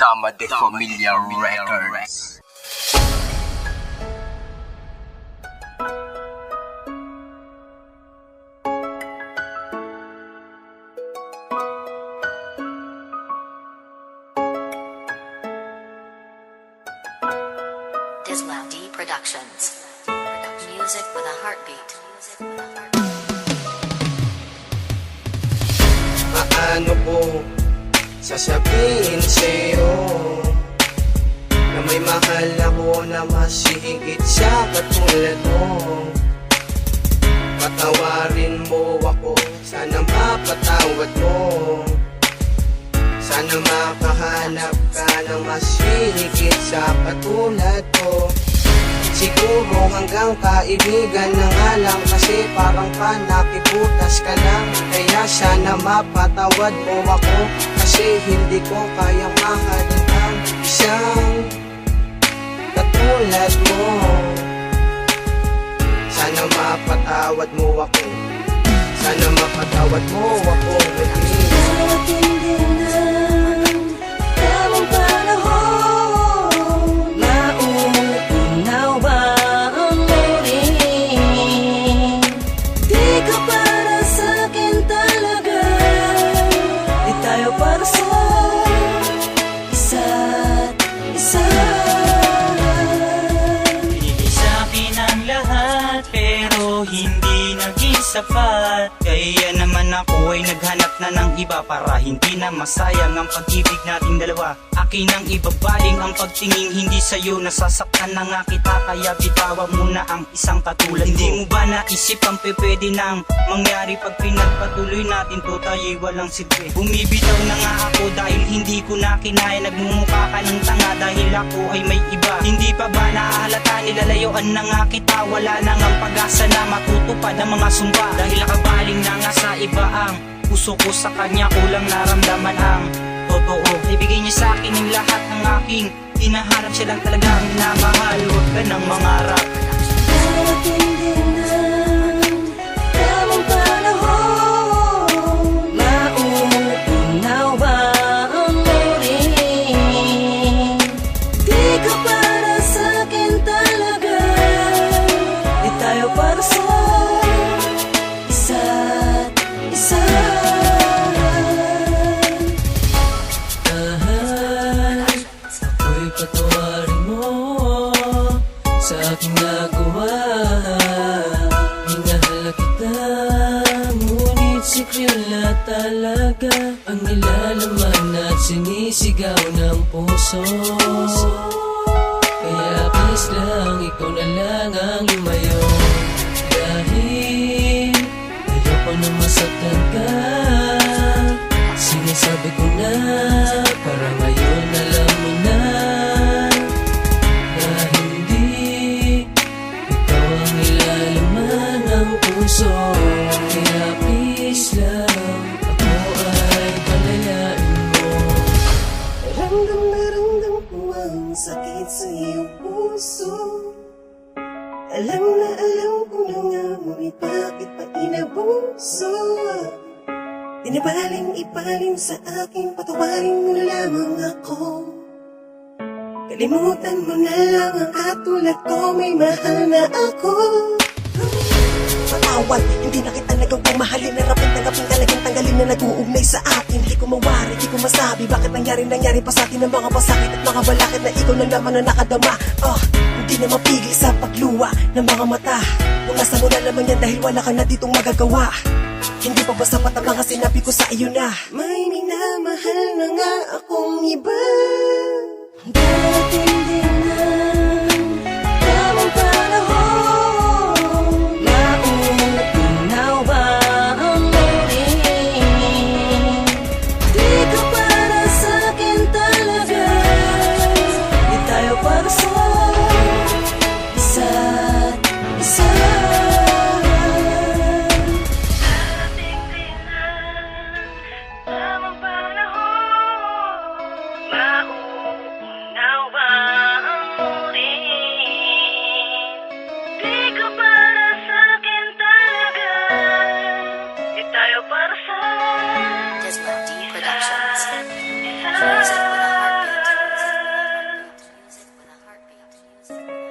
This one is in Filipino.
Dama de Familia Records. Dislam D Productions. Music with a heartbeat. Paano ko sasabihin sa'yo na may mahal ako na mas higit sa katulad mo? Patawarin mo ako, sana mapatawad mo. Sana makahanap ka ng mas higit sa katulad ko. Siguro hanggang kaibigan na nga lang, kasi parang panakibutas ka lang. Kaya sana mapatawad mo ako, kasi hindi ko kayang mahalin ang isang katulad mo. Sana mapatawad mo ako, sana mapatawad mo ako. Darating din ang tamang panahon, maunawaan mo rin. Di ka para sa'kin talaga, di tayo para sa isa't isa. Binigay sa'kin ang lahat, pero hindi naging sapat. Kaya naman ako ay naghanap na ng iba, para hindi na masayang ang pag-ibig nating dalawa. Akin ang ibabaling ang pagtingin, hindi sa'yo. Nasasaktan na nga kita, kaya bitawan mo na ang isang katulad ko. Hindi mo ba naisip ang pwede nang mangyari pag pinagpatuloy natin to, tayo'y walang silbi? Bumibitaw na nga ako dahil hindi ko na kinaya. Nagmumukha ka ng tanga dahil ako ay may iba. Hindi pa ba nahalata, nilalayuan na nga kita? Wala na ngang pag-asa na matutupad ang mga sumba, dahil nakabaling na nga sa iba ang puso ko sa kanya. Kulang naramdaman ang totoo. Ibigay niya sa akin ang lahat ng aking hinaharap. Siya lang talaga ang minamahal, huwag ka nang mangarap. Darating din ang tamang panahon, maunawaan mo rin. Di ka para sa'kin talaga, di tayo para sa isa't isa. Ako'y patawarin mo sa aking nagawa. Minahal kita, ngunit sikreto na talaga ang nilalaman at sinisigaw ng puso. Kaya please lang, ikaw na lang ang lumayo, dahil ayoko na masaktan ka. Sinasabi ko na, para ngayon alam mo na, na hindi ikaw ang ilalaman ng puso. Kaya please lang, ako ay palayain mo. Ramdam na ramdam ko ang sakit sa iyong puso. Alam na alam ko na nga, ngunit bakit pa inabuso? Pinabaling ipalim sa akin, patawarin mo na lamang ako. Kalimutan mo na lang ang katulad ko, may mahal na ako. Patawad, hindi na kita nagawang mahalin. Narapin tanggapin ka, laging tanggalin na nag-uugnay sa atin. Hindi ko mawari, hindi ko masabi bakit nangyari pa sa atin ang mga pasakit at mga balakid na ikaw na naman na nakadama. Hindi na mapigil sa pagluwa ng mga mata. Bungasan mo na naman yan dahil wala ka na ditong magagawa. Hindi pa ba sapat ang mga sinabi ko sa iyo na may minamahal na nga akong iba? Darating din ang tamang panahon, maunawaan mo rin. Di ka para sa'kin talaga, di tayo para sa isa't isa. Tamang panahon, music.